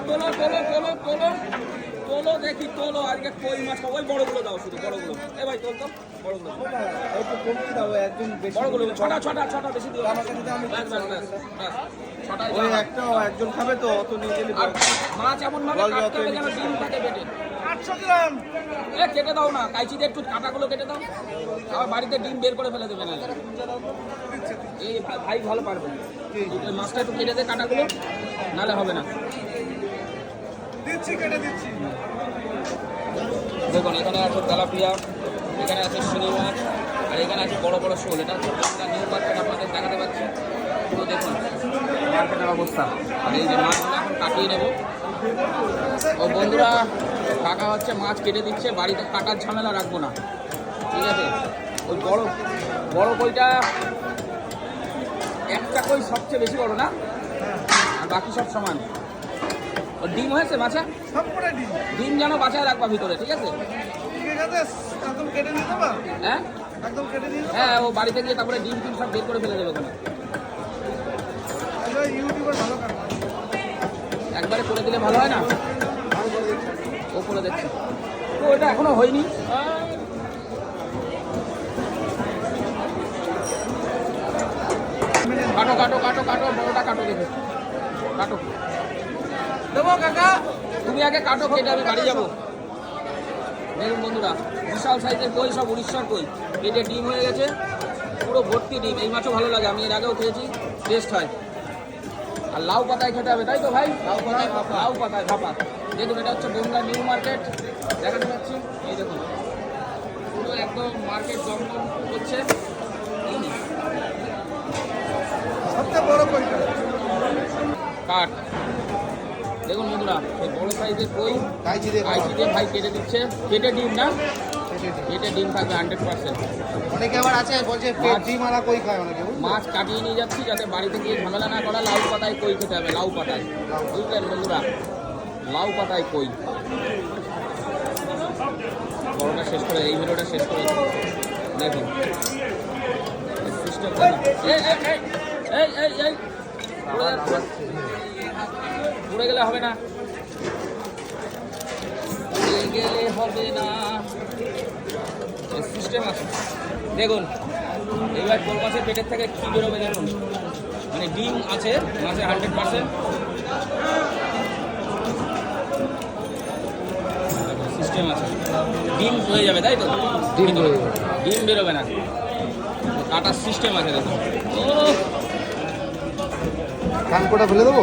তোলো তোলো তোলো তোলো তোলো দেখি তোলো আজকে কই মাছ ওই বড়গুলো দাও শুধু বড়গুলো এ ভাই তোল তো বড়গুলো একটু কমিয়ে দাও একজন বেশি বড়গুলো ছটা ছটা ছটা বেশি দিও আমার কাছে তো আমি ব্যাস ব্যাস ব্যাস ব্যাস ছটাই ওই দাও। একটা একজন খাবে তো অত নিয়ে গেলে আর মাছ এমন ভাবে বল কাটতে হবে যত যেন ডিম থাকে পেটে 800 গ্রাম এ কেটে দাও না কাইচি দিয়ে একটু কাঁটাগুলো কেটে দাও আবার বাড়িতে ডিম বের করে ফেলে দেবে না এই ভাই ভালো পারবে এই মাছটা একটু কেটে দে কাঁটাগুলো নালে হবে না দিচ্ছি কেটে দিচ্ছি দেখুন এখানে আছে তেলাপিয়া এখানে আছে শিঙি মাছ আর এখানে আছে বড় বড় শোল এটা হচ্ছে নিউ মার্কেট আপনাদের দেখাতে পাচ্ছি তো দেখুন মার্কেটের অবস্থা আর এই যে মাছগুলো এখন কাটিয়ে নেব ও বন্ধুরা কাকা হচ্ছে মাছ কেটে দিচ্ছে বাড়িতে কাটার ঝামেলা রাখবো না ঠিক আছে ওই বড় বড় কইটা একটা কই সবচেয়ে বেশি বড় না আর বাকি সব সমান ও ডিম হয়েছে মাছে সবকটা দিন ডিম যেন বাঁচায় রাখবা ভিতরে ঠিক আছে ঠিক আছে একদম কেটে নিয়ে দেবা হ্যাঁ একদম কেটে নিয়ে দেবা হ্যাঁ ও বাড়িতে গিয়ে তারপরে ডিম টিম সব বের করে ফেলে দেবে ওখানে এটা ইউটিউবার ভালো কাজ একবারে করে দিলে ভালো হয় না ও করে দেখছে তো ওটা এখনো হয়নি কাটো কাটো কাটো কাটো বড়টা কাটো দেখে কাটো দেবো কাকা তুমি আগে কাটো কেটে আমি বাড়ি যাবো দেখুন বন্ধুরা বিশাল সাইজের কই সব উড়িষ্যার কই পেটে ডিম হয়ে গেছে পুরো ভর্তি ডিম এই মাছও ভালো লাগে আমি এর আগেও খেয়েছি টেস্ট হয় আর লাউ পাতায় খেতে হবে তাই তো ভাই লাউ পাতায় ভাপা দেখুন এটা হচ্ছে বনগাঁ নিউ মার্কেট দেখাতে পাচ্ছি এই দেখুন পুরো একদম মার্কেট জমজম হচ্ছে সবচেয়ে বড় কইটা কাঠ দেখুন বন্ধুরা এই বড় সাইজের কই কাইচি দিয়ে কাইচি দিয়ে ভাই কেটে দিচ্ছে কেটে ডিম না কেটে ডিম থাকবে 100%। অনেকে আবার আছে বলছে পেট ডিম আলা কই খায় অনেকে মাছ কাটিয়ে নিয়ে যাচ্ছি যাতে বাড়িতে গিয়ে ঝামেলা না করা লাউ পাতায় কই খেতে হবে লাউ পাতায় বুঝলেন বন্ধুরা লাউ পাতায় কই বড়টা শেষ করে এই ভিডিওটা শেষ করে দেখুন সিস্টেম এই এই এই উড়ে গেলে হবে না উড়ে গেলে হবে না সিস্টেম আছে দেখুন এবার কোন মাছের পেটের থেকে কী বেরোবে দেখুন মানে ডিম আছে মাছের 100% সিস্টেম আছে ডিম হয়ে যাবে তাই তো ডিম বেরোবে না কাটার সিস্টেম আছে দেখুন কানকোটা ফেলে দেবো